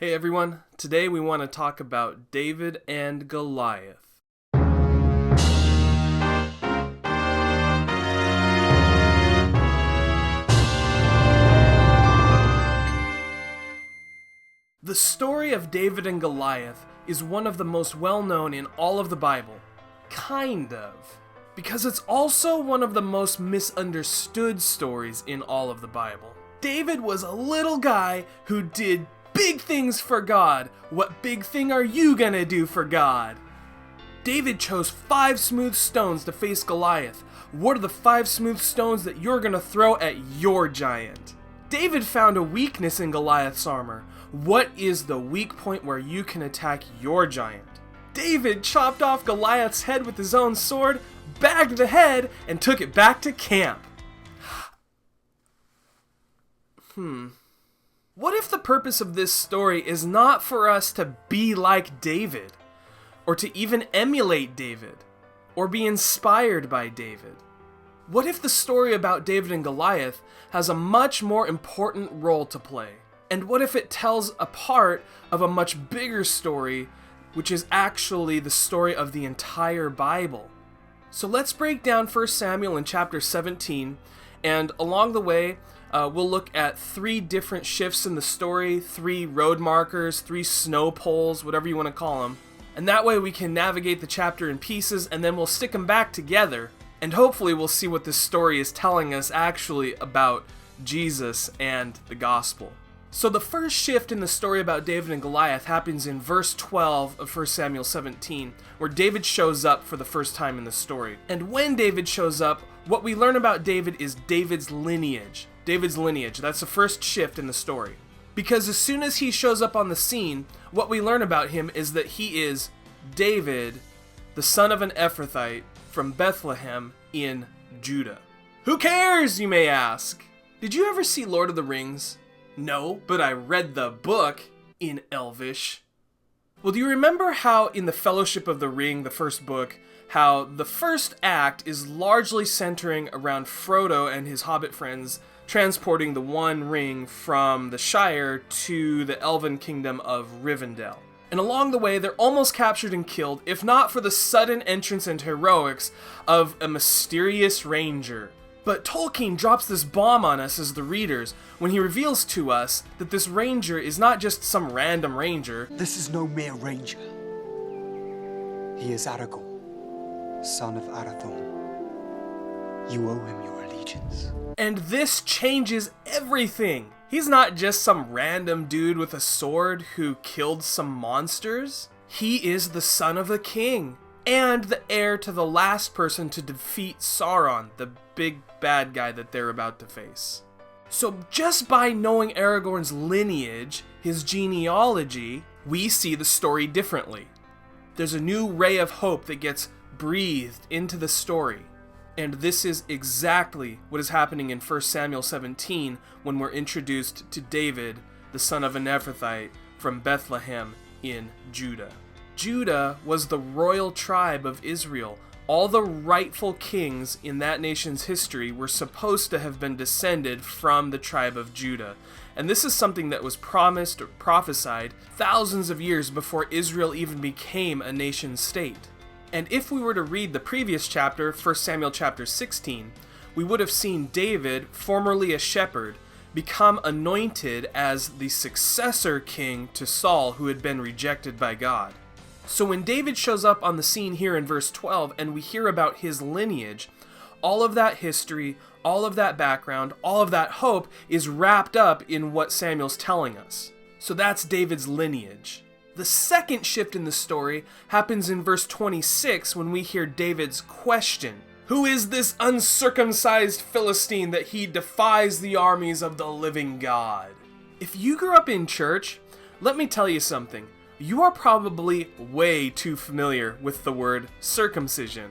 Hey everyone, today we want to talk about David and Goliath. The story of David and Goliath is one of the most well-known in all of the Bible. Kind of. Because it's also one of the most misunderstood stories in all of the Bible. David was a little guy who did big things for God. What big thing are you gonna do for God? David chose 5 smooth stones to face Goliath. What are the 5 smooth stones that you're gonna throw at your giant? David found a weakness in Goliath's armor. What is the weak point where you can attack your giant? David chopped off Goliath's head with his own sword, bagged the head, and took it back to camp. What if the purpose of this story is not for us to be like David, or to even emulate David, or be inspired by David? What if the story about David and Goliath has a much more important role to play? And what if it tells a part of a much bigger story, which is actually the story of the entire Bible? So let's break down 1 Samuel in chapter 17, and along the way, we'll look at 3 different shifts in the story, 3 road markers, 3 snow poles, whatever you want to call them. And that way we can navigate the chapter in pieces, and then we'll stick them back together, and hopefully we'll see what this story is telling us actually about Jesus and the gospel. So the first shift in the story about David and Goliath happens in verse 12 of 1 Samuel 17, where David shows up for the first time in the story. And when David shows up, what we learn about David is David's lineage. David's lineage, that's the first shift in the story. Because as soon as he shows up on the scene, what we learn about him is that he is David, the son of an Ephrathite from Bethlehem in Judah. Who cares, you may ask? Did you ever see Lord of the Rings? No, but I read the book in Elvish. Well, do you remember how in the Fellowship of the Ring, the first book, how the first act is largely centering around Frodo and his hobbit friends transporting the One Ring from the Shire to the elven kingdom of Rivendell. And along the way, they're almost captured and killed, if not for the sudden entrance and heroics of a mysterious ranger. But Tolkien drops this bomb on us as the readers when he reveals to us that this ranger is not just some random ranger. This is no mere ranger. He is Aragorn, son of Arathorn. You owe him your allegiance. And this changes everything. He's not just some random dude with a sword who killed some monsters. He is the son of the king, and the heir to the last person to defeat Sauron, the big bad guy that they're about to face. So just by knowing Aragorn's lineage, his genealogy, we see the story differently. There's a new ray of hope that gets breathed into the story. And this is exactly what is happening in 1 Samuel 17 when we're introduced to David, the son of an Ephrathite from Bethlehem in Judah. Judah was the royal tribe of Israel. All the rightful kings in that nation's history were supposed to have been descended from the tribe of Judah. And this is something that was promised or prophesied thousands of years before Israel even became a nation state. And if we were to read the previous chapter, 1 Samuel chapter 16, we would have seen David, formerly a shepherd, become anointed as the successor king to Saul, who had been rejected by God. So when David shows up on the scene here in verse 12 and we hear about his lineage, all of that history, all of that background, all of that hope is wrapped up in what Samuel's telling us. So that's David's lineage. The second shift in the story happens in verse 26 when we hear David's question. Who is this uncircumcised Philistine that he defies the armies of the living God? If you grew up in church, let me tell you something. You are probably way too familiar with the word circumcision.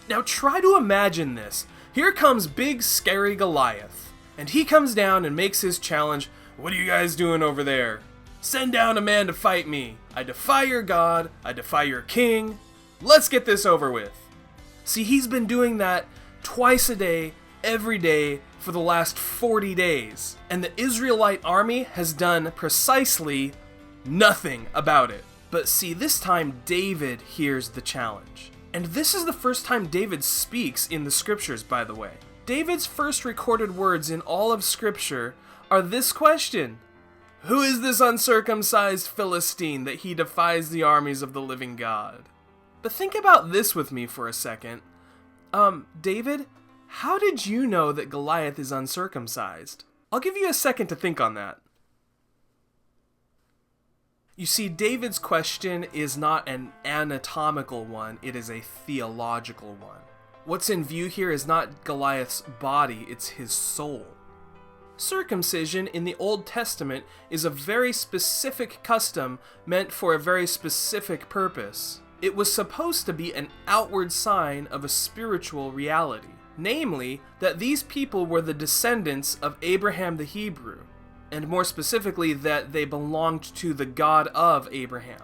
Now try to imagine this. Here comes big scary Goliath, and he comes down and makes his challenge. What are you guys doing over there? Send down a man to fight me. I defy your God. I defy your king. Let's get this over with. See, he's been doing that twice a day, every day, for the last 40 days. And the Israelite army has done precisely nothing about it. But see, this time David hears the challenge. And this is the first time David speaks in the scriptures, by the way. David's first recorded words in all of scripture are this question: who is this uncircumcised Philistine that he defies the armies of the living God? But think about this with me for a second. David, how did you know that Goliath is uncircumcised? I'll give you a second to think on that. You see, David's question is not an anatomical one, it is a theological one. What's in view here is not Goliath's body, it's his soul. Circumcision in the Old Testament is a very specific custom meant for a very specific purpose. It was supposed to be an outward sign of a spiritual reality, namely, that these people were the descendants of Abraham the Hebrew, and more specifically that they belonged to the God of Abraham.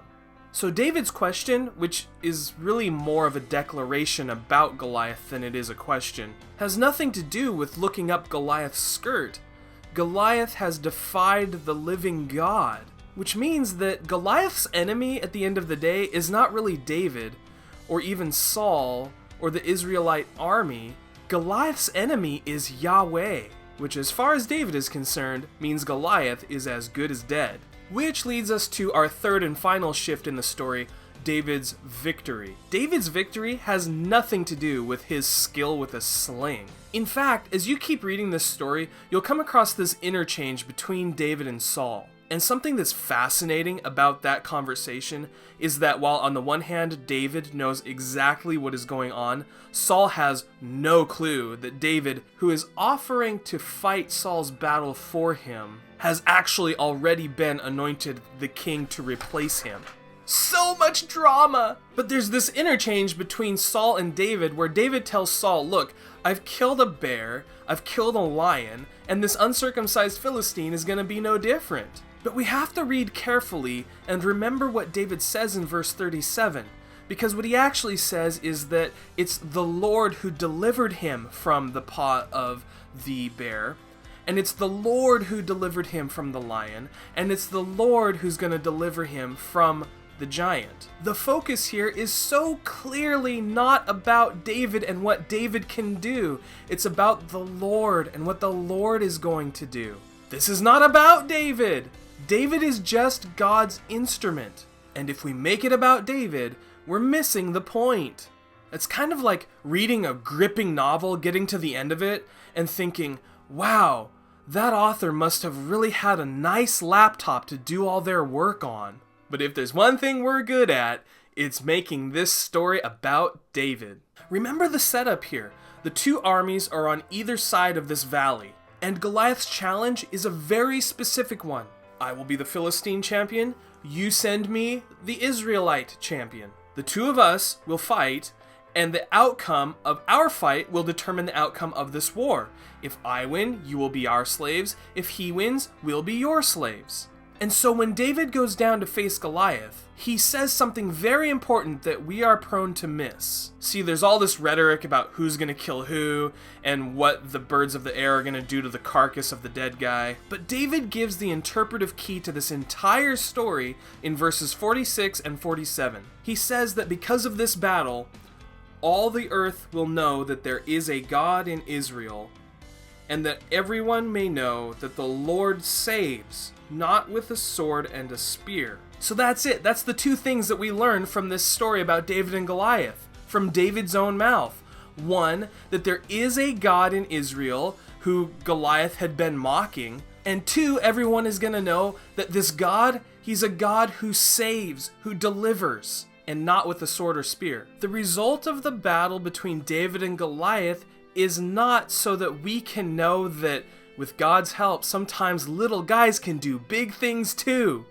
So David's question, which is really more of a declaration about Goliath than it is a question, has nothing to do with looking up Goliath's skirt. Goliath has defied the living God, which means that Goliath's enemy at the end of the day is not really David, or even Saul, or the Israelite army. Goliath's enemy is Yahweh, which as far as David is concerned, means Goliath is as good as dead. Which leads us to our third and final shift in the story, David's victory. David's victory has nothing to do with his skill with a sling. In fact, as you keep reading this story, you'll come across this interchange between David and Saul. And something that's fascinating about that conversation is that while on the one hand David knows exactly what is going on, Saul has no clue that David, who is offering to fight Saul's battle for him, has actually already been anointed the king to replace him. So much drama! But there's this interchange between Saul and David where David tells Saul, look, I've killed a bear, I've killed a lion, and this uncircumcised Philistine is going to be no different. But we have to read carefully and remember what David says in verse 37, because what he actually says is that it's the Lord who delivered him from the paw of the bear, and it's the Lord who delivered him from the lion, and it's the Lord who's going to deliver him from the giant. The focus here is so clearly not about David and what David can do. It's about the Lord and what the Lord is going to do. This is not about David. David is just God's instrument. And if we make it about David, we're missing the point. It's kind of like reading a gripping novel, getting to the end of it, and thinking, wow, that author must have really had a nice laptop to do all their work on. But if there's one thing we're good at, it's making this story about David. Remember the setup here. The two armies are on either side of this valley, and Goliath's challenge is a very specific one. I will be the Philistine champion, you send me the Israelite champion. The two of us will fight, and the outcome of our fight will determine the outcome of this war. If I win, you will be our slaves. If he wins, we'll be your slaves. And so when David goes down to face Goliath, he says something very important that we are prone to miss. See, there's all this rhetoric about who's going to kill who, and what the birds of the air are going to do to the carcass of the dead guy. But David gives the interpretive key to this entire story in verses 46 and 47. He says that because of this battle, all the earth will know that there is a God in Israel, and that everyone may know that the Lord saves, not with a sword and a spear. So that's it. That's the two things that we learn from this story about David and Goliath, from David's own mouth. One, that there is a God in Israel who Goliath had been mocking. And two, everyone is going to know that this God, he's a God who saves, who delivers, and not with a sword or spear. The result of the battle between David and Goliath is not so that we can know that with God's help, sometimes little guys can do big things too.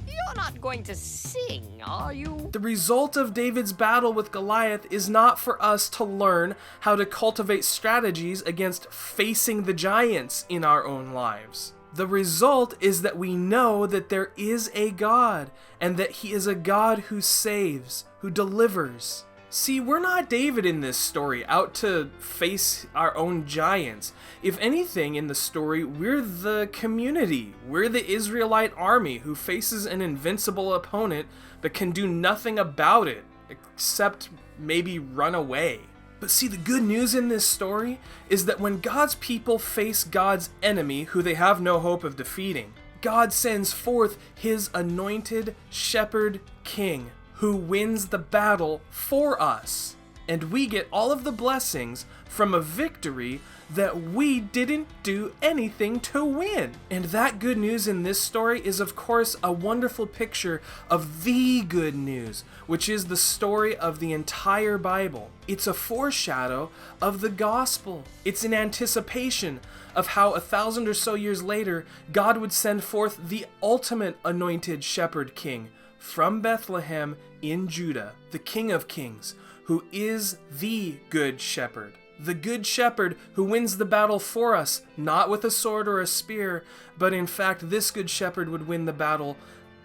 You're not going to sing, are you? The result of David's battle with Goliath is not for us to learn how to cultivate strategies against facing the giants in our own lives. The result is that we know that there is a God, and that he is a God who saves, who delivers. See, we're not David in this story, out to face our own giants. If anything, in the story, we're the community. We're the Israelite army who faces an invincible opponent but can do nothing about it, except maybe run away. But see, the good news in this story is that when God's people face God's enemy, who they have no hope of defeating, God sends forth his anointed shepherd king, who wins the battle for us. And we get all of the blessings from a victory that we didn't do anything to win. And that good news in this story is, of course, a wonderful picture of the good news, which is the story of the entire Bible. It's a foreshadow of the gospel. It's an anticipation of how 1,000 or so years later, God would send forth the ultimate anointed shepherd king from Bethlehem in Judah, the King of Kings, who is the Good Shepherd. The Good Shepherd who wins the battle for us, not with a sword or a spear, but in fact this Good Shepherd would win the battle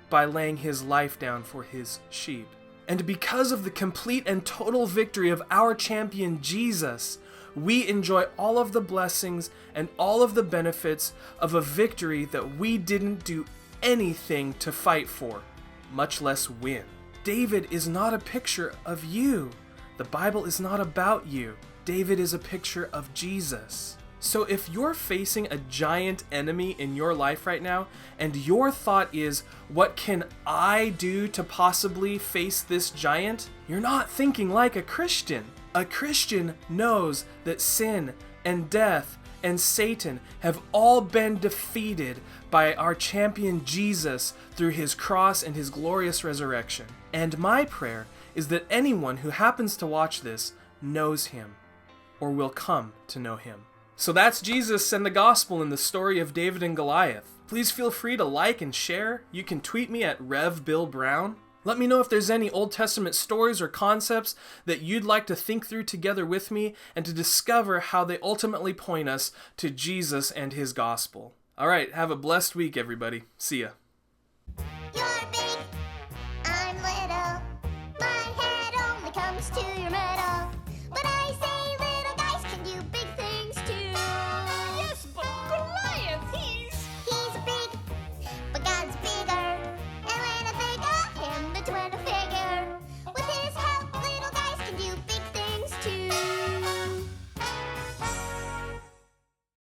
by laying his life down for his sheep. And because of the complete and total victory of our champion Jesus, we enjoy all of the blessings and all of the benefits of a victory that we didn't do anything to fight for, much less win. David is not a picture of you. The Bible is not about you. David is a picture of Jesus. So if you're facing a giant enemy in your life right now, and your thought is, what can I do to possibly face this giant? You're not thinking like a Christian. A Christian knows that sin and death and Satan have all been defeated by our champion Jesus through his cross and his glorious resurrection. And my prayer is that anyone who happens to watch this knows him, or will come to know him. So that's Jesus and the gospel in the story of David and Goliath. Please feel free to like and share. You can tweet me at RevBillBrown. Let me know if there's any Old Testament stories or concepts that you'd like to think through together with me and to discover how they ultimately point us to Jesus and his gospel. All right, have a blessed week, everybody. See ya. You're big, I'm little. My head only comes to your middle. But I say